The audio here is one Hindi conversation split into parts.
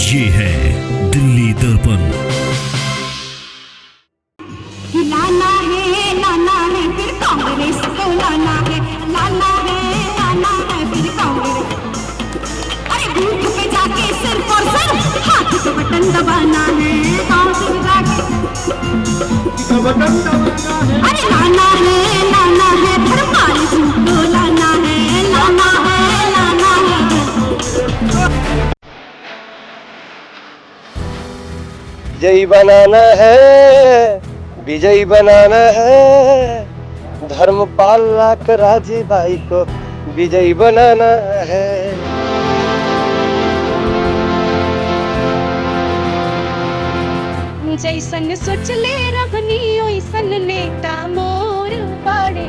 ये है दिल्ली दर्पण। लाना है फिर कांग्रेस को लाना है फिर कांग्रेस। अरे बूथ पे जाके सिर्फ और सिर्फ हाथ को बटन दबाना है, गाँव से जाके बटन दबाना है। अरे लाना है धर्मपाल सिंह को लाना है विजयी बनाना है, विजयी बनाना है, धर्मपाल लाख राजी भाई को विजयी बनाना है। जैसन सोचले रहनी ओइसन नेता मोर बाड़े,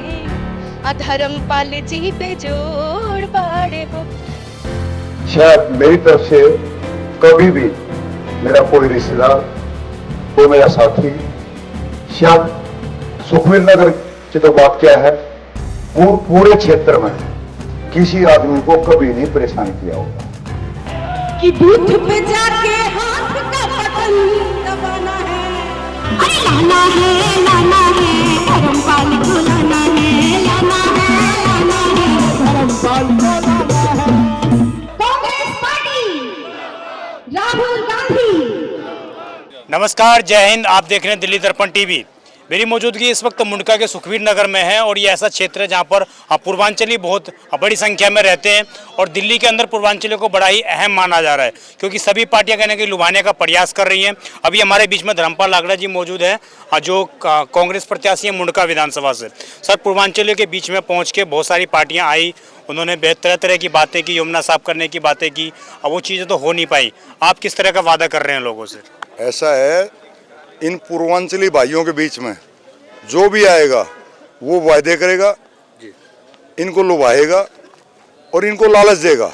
धर्मपाल जी पे जोड़ बाड़े हो। शायद मेरी तरफ से कभी भी मेरा कोई रिश्तेदार, कोई मेरा साथी, शायद सुखवीर नगर की तो बात क्या है, वो पूरे क्षेत्र में किसी आदमी को कभी नहीं परेशान किया होगा कि बूथ पे जाके हाथ का बटन दबाना है। अरे लाना है धर्मपाल को लाना है धर्मपाल को लाना है। कांग्रेस पार्टी, राहुल गांधी। नमस्कार, जय हिंद। आप देख रहे हैं दिल्ली दर्पण टीवी। मेरी मौजूदगी इस वक्त मुंडका के सुखवीर नगर में है और ये ऐसा क्षेत्र है जहाँ पर पूर्वांचली बहुत बड़ी संख्या में रहते हैं और दिल्ली के अंदर पूर्वांचलियों को बड़ा ही अहम माना जा रहा है क्योंकि सभी पार्टियां कहने के लुभाने का प्रयास कर रही हैं। अभी हमारे बीच में धर्मपाल लाकड़ा जी मौजूद है जो कांग्रेस प्रत्याशी हैं मुंडका विधानसभा से। सर, पूर्वांचलियों के बीच में पहुँच के बहुत सारी पार्टियाँ आई, उन्होंने तरह तरह की बातें की, यमुना साफ करने की बातें की, अब वो चीज़ें तो हो नहीं पाई। आप किस तरह का वादा कर रहे हैं लोगों से? ऐसा है, इन पूर्वांचली भाइयों के बीच में जो भी आएगा वो वायदे करेगा, इनको लुभाएगा और इनको लालच देगा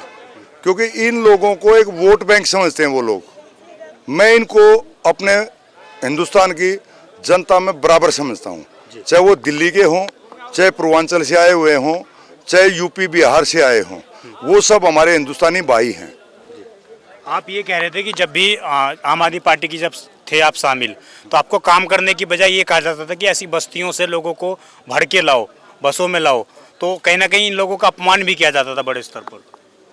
क्योंकि इन लोगों को एक वोट बैंक समझते हैं वो लोग। मैं इनको अपने हिंदुस्तान की जनता में बराबर समझता हूँ, चाहे वो दिल्ली के हों, चाहे पूर्वांचल से आए हुए हों, चाहे यूपी बिहार से आए हों, वो सब हमारे हिंदुस्तानी भाई हैं। आप ये कह रहे थे कि जब भी आम आदमी पार्टी की जब थे आप शामिल, तो आपको काम करने की बजाय ये कहा जाता था कि ऐसी बस्तियों से लोगों को भर के लाओ, बसों में लाओ, तो कहीं ना कहीं इन लोगों का अपमान भी किया जाता था बड़े स्तर पर।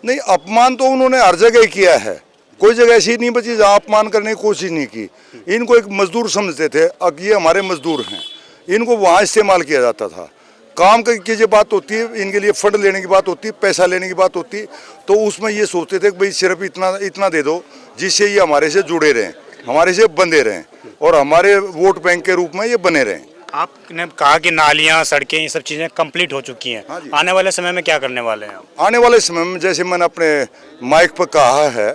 नहीं, अपमान तो उन्होंने हर जगह किया है, कोई जगह ऐसी नहीं बची जहाँ अपमान करने की कोशिश नहीं की। इनको एक मजदूर समझते थे, अब ये हमारे मजदूर हैं, इनको वहाँ इस्तेमाल किया जाता था। काम की जो बात होती है, इनके लिए फंड लेने की बात होती है, पैसा लेने की बात होती, तो उसमें ये सोचते थे कि भाई सिर्फ इतना दे दो जिससे ये हमारे से जुड़े रहें, हमारे से बंधे रहें और हमारे वोट बैंक के रूप में ये बने रहें। आपने कहा कि नालियाँ, सड़कें, ये सब चीज़ें कंप्लीट हो चुकी हैं। हाँ जी। आने वाले समय में क्या करने वाले हैं आप? आने वाले समय में जैसे मैंने अपने माइक पर कहा है,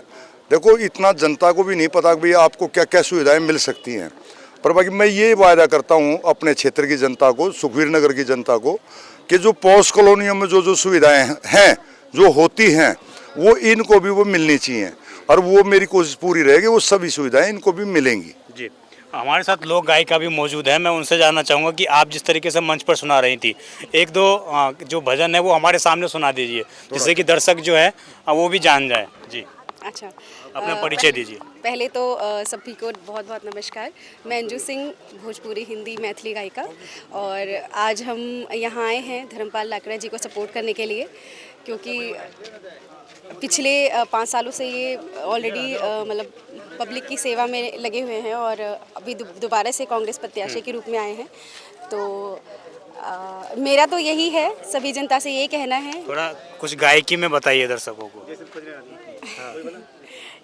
देखो इतना जनता को भी नहीं पता कि भाई आपको क्या क्या सुविधाएं मिल सकती हैं, पर बाकी मैं ये वायदा करता हूँ अपने क्षेत्र की जनता को, सुखवीर नगर की जनता को, कि जो पॉश कॉलोनियों में जो सुविधाएं हैं, जो होती हैं, वो इनको भी वो मिलनी चाहिए और वो मेरी कोशिश पूरी रहेगी, वो सभी सुविधाएं इनको भी मिलेंगी। जी, हमारे साथ लोक गायिका भी मौजूद है। मैं उनसे जानना चाहूँगा कि आप जिस तरीके से मंच पर सुना रही थी, एक दो जो भजन है वो हमारे सामने सुना दीजिए जिससे कि दर्शक जो है वो भी जान जाए। जी, अच्छा, अपना परिचय दीजिए। पहले तो सभी को बहुत बहुत नमस्कार। मैं अंजू सिंह, भोजपुरी, हिंदी, मैथिली गायिका, और आज हम यहाँ आए हैं धर्मपाल लाकड़ा जी को सपोर्ट करने के लिए क्योंकि पिछले 5 सालों से ये ऑलरेडी मतलब पब्लिक की सेवा में लगे हुए हैं और अभी दोबारा से कांग्रेस प्रत्याशी के रूप में आए हैं। तो मेरा तो यही है, सभी जनता से ये कहना है। थोड़ा कुछ गायकी में बताइए दर्शकों को।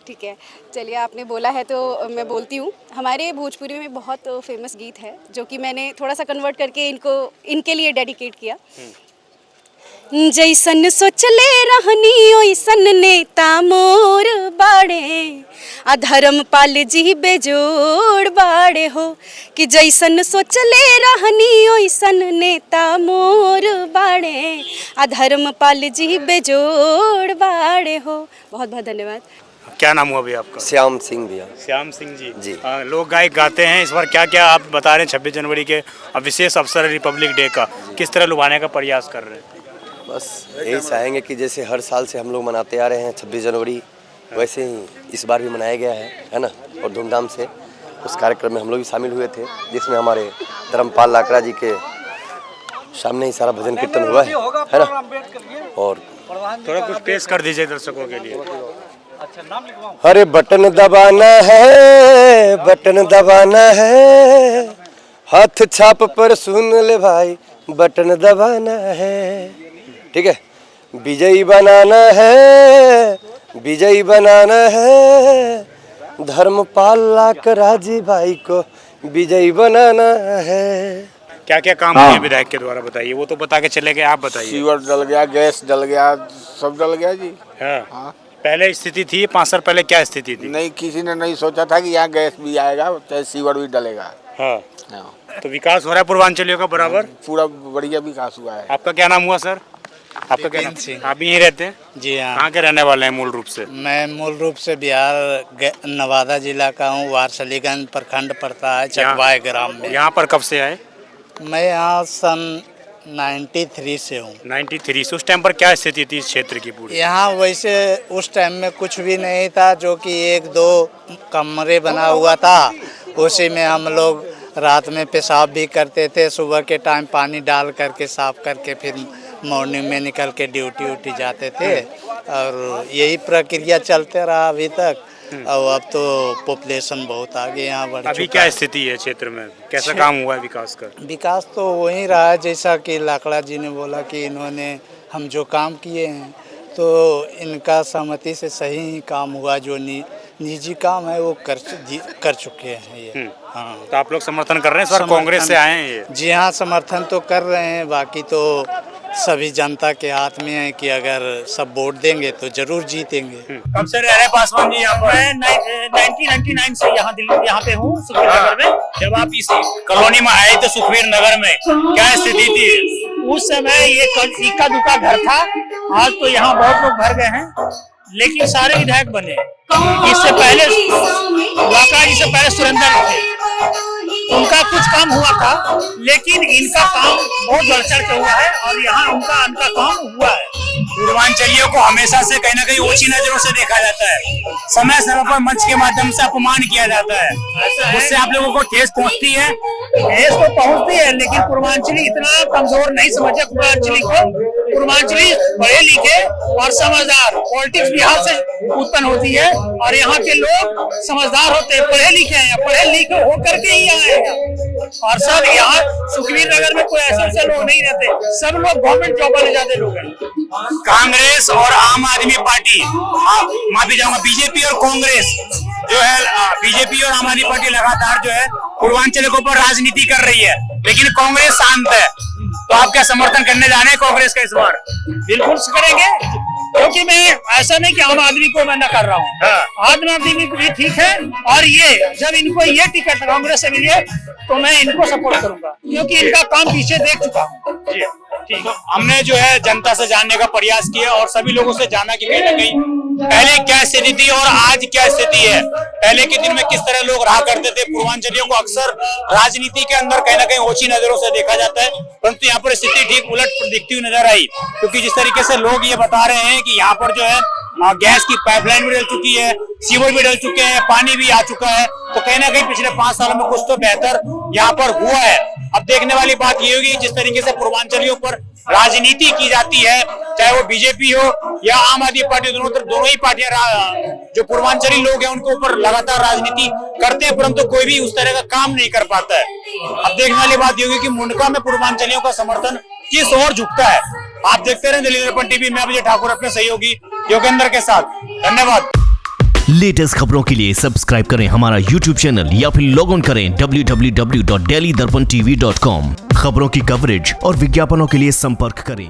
ठीक है, चलिए, आपने बोला है तो मैं बोलती हूँ। हमारे भोजपुरी में बहुत फेमस गीत है जो कि मैंने थोड़ा सा कन्वर्ट करके इनके लिए डेडिकेट किया। जैसन सोचले रहनी ओइसन नेता मोर बाड़े, धर्मपाल जी बेजोड़ बाड़े हो। कि जैसन सोचले रहनी ओइसन नेता मोर बाड़े, धर्मपाल जी बेजोड़ बाड़े हो। बहुत बहुत धन्यवाद। क्या नाम हुआ भैया आपका? श्याम सिंह भैया। श्याम सिंह जी। जी। लोक गायक गाते हैं। इस बार क्या क्या आप बता रहे हैं 26 जनवरी के विशेष अवसर है रिपब्लिक डे का, किस तरह लुभाने का प्रयास कर रहे हैं? बस यही चाहेंगे कि जैसे हर साल से हम लोग मनाते आ रहे हैं 26 जनवरी, वैसे ही इस बार भी मनाया गया है ना, और धूमधाम से। उस कार्यक्रम में हम लोग भी शामिल हुए थे, जिसमें हमारे धर्मपाल लाकड़ा जी के सामने ही सारा भजन कीर्तन हुआ है ना। और थोड़ा कुछ पेश कर दीजिए दर्शकों के लिए। अरे बटन दबाना है, बटन दबाना है, हाथ छाप पर सुन ले भाई, बटन दबाना है। ठीक है, विजयी बनाना है, विजयी बनाना है, धर्मपाल लाकड़ा जी भाई को विजयी बनाना है। क्या क्या काम हुए विधायक के द्वारा बताइए, वो तो बता के चले गए, आप बताइए। सीवर डल गया, गैस डल गया, सब डल गया जी। हाँ। पहले स्थिति थी 5 साल पहले, क्या स्थिति थी? नहीं, किसी ने नहीं सोचा था कि यहाँ गैस भी आएगा, चाहे सीवर भी डलेगा। हाँ। तो विकास हो रहा है पूर्वांचलियों का बराबर, पूरा बढ़िया विकास हुआ है। आपका क्या नाम हुआ सर? आपका क्या नाम? आप यहीं रहते हैं? जी हाँ, कहाँ के रहने वाले हैं मूल रूप से? मैं मूल रूप से बिहार नवादा जिला का हूँ। वारसलीगंज प्रखंड पड़ता है, चकवाय ग्राम में। यहाँ पर कब से आए? मैं यहाँ सन 93 से हूँ। 93 से। उस टाइम पर क्या स्थिति थी इस क्षेत्र की पूरी? यहाँ वैसे उस टाइम में कुछ भी नहीं था, जो कि 1-2 कमरे बना हुआ था, उसी में हम लोग रात में पेशाब भी करते थे, सुबह के टाइम पानी डाल करके साफ करके फिर मॉर्निंग में निकल के ड्यूटी जाते थे, और यही प्रक्रिया चलते रहा अभी तक। और अब तो पॉपुलेशन बहुत आगे यहाँ बढ़ चुका है। अभी क्या स्थिति है क्षेत्र में, कैसा काम हुआ है विकास का? विकास तो वही रहा है जैसा कि लाकड़ा जी ने बोला कि इन्होंने हम जो काम किए हैं तो इनका सहमति से सही ही काम हुआ। जो निजी काम है वो कर चुके हैं ये। हाँ, तो आप लोग समर्थन कर रहे हैं सर? कांग्रेस से आए हैं ये? जी हाँ, समर्थन तो कर रहे हैं, बाकी तो सभी जनता के हाथ में है कि अगर सब वोट देंगे तो जरूर जीतेंगे। कब से रह रहे पासवान जी यहाँ पर? मैं 1999 से यहाँ दिल्ली यहाँ पे हूँ, सुखबीर नगर में। जब आप इस कॉलोनी में आए थे सुखबीर नगर में, क्या स्थिति थी उस समय? ये इक्का दुक्का घर था, आज तो यहाँ बहुत लोग भर गए हैं, लेकिन सारे विधायक बने। इससे पहले लाकड़ा जी से पहले सुरेंद्र थे, उनका कुछ काम हुआ था, लेकिन इनका काम बहुत बढ़ चढ़ के हुआ है, और यहाँ उनका काम हुआ है। पूर्वांचलियों को हमेशा से कहीं ना कहीं ऊंची नजरों से देखा जाता है, समय समय पर मंच के माध्यम से अपमान किया जाता है, उससे आप लोगों को ठेस पहुंचती है? ठेस तो पहुंचती है, लेकिन पूर्वांचली इतना कमजोर नहीं समझे पूर्वांचली को। पूर्वांचली पढ़े लिखे और समझदार, पॉलिटिक्स बिहार से उत्पन्न होती है, और यहाँ के लोग समझदार होते हैं, पढ़े लिखे हैं, पढ़े लिखे होकर के ही आए हैं। और सब यहाँ सुखबीर नगर में कोई ऐसे लोग नहीं रहते, सब लोग गवर्नमेंट जॉब वाले ज्यादा लोग हैं। कांग्रेस और आम आदमी पार्टी, माफी चाहूंगा, बीजेपी और कांग्रेस जो है, बीजेपी और आम आदमी पार्टी लगातार जो है पूर्वांचल के ऊपर राजनीति कर रही है, लेकिन कांग्रेस शांत है। तो आप क्या समर्थन करने जा रहे हैं कांग्रेस का इस बार? बिल्कुल करेंगे, क्योंकि मैं ऐसा नहीं कि आम आदमी को मैं न कर रहा हूँ। आम आदमी को भी ठीक है, और ये जब इनको ये टिकट कांग्रेस से मिले तो मैं इनको सपोर्ट करूंगा, क्योंकि इनका काम पीछे देख चुका हूँ। ठीक है, हमने जो है जनता से जानने का प्रयास किया और सभी लोगों से जाना कि कहीं ना कहीं पहले क्या स्थिति थी और आज क्या स्थिति है। पहले के दिन में किस तरह लोग रहा करते थे। पूर्वांचलियों को अक्सर राजनीति के अंदर कहीं ना कहीं ऊंची नजरों से देखा जाता है, परंतु यहाँ पर स्थिति ठीक उलट दिखती हुई नजर आई, क्योंकि जिस तरीके से लोग ये बता रहे हैं कि यहाँ पर जो है गैस की पाइपलाइन भी डल चुकी है, सीवर भी डल चुके हैं, पानी भी आ चुका है, तो कहीं ना कहीं पिछले 5 सालों में कुछ तो बेहतर यहाँ पर हुआ है। अब देखने वाली बात ये होगी जिस तरीके से पूर्वांचलियों पर राजनीति की जाती है, चाहे वो बीजेपी हो या आम आदमी पार्टी, दोनों ही पार्टियां जो पूर्वांचली लोग हैं उनके ऊपर लगातार राजनीति करते हैं, परंतु कोई भी उस तरह का काम नहीं कर पाता है। अब देखने वाली बात ये होगी कि मुंडका में पूर्वांचलियों का समर्थन किस ओर झुकता है। आप देखते रहे दिल्ली दर्पण टीवी में अजय ठाकुर अपने सहयोगी योगेंद्र के साथ। धन्यवाद। लेटेस्ट खबरों के लिए सब्सक्राइब करें हमारा YouTube चैनल या फिर लॉग ऑन करें www.delhidarpantv.com। खबरों की कवरेज और विज्ञापनों के लिए संपर्क करें।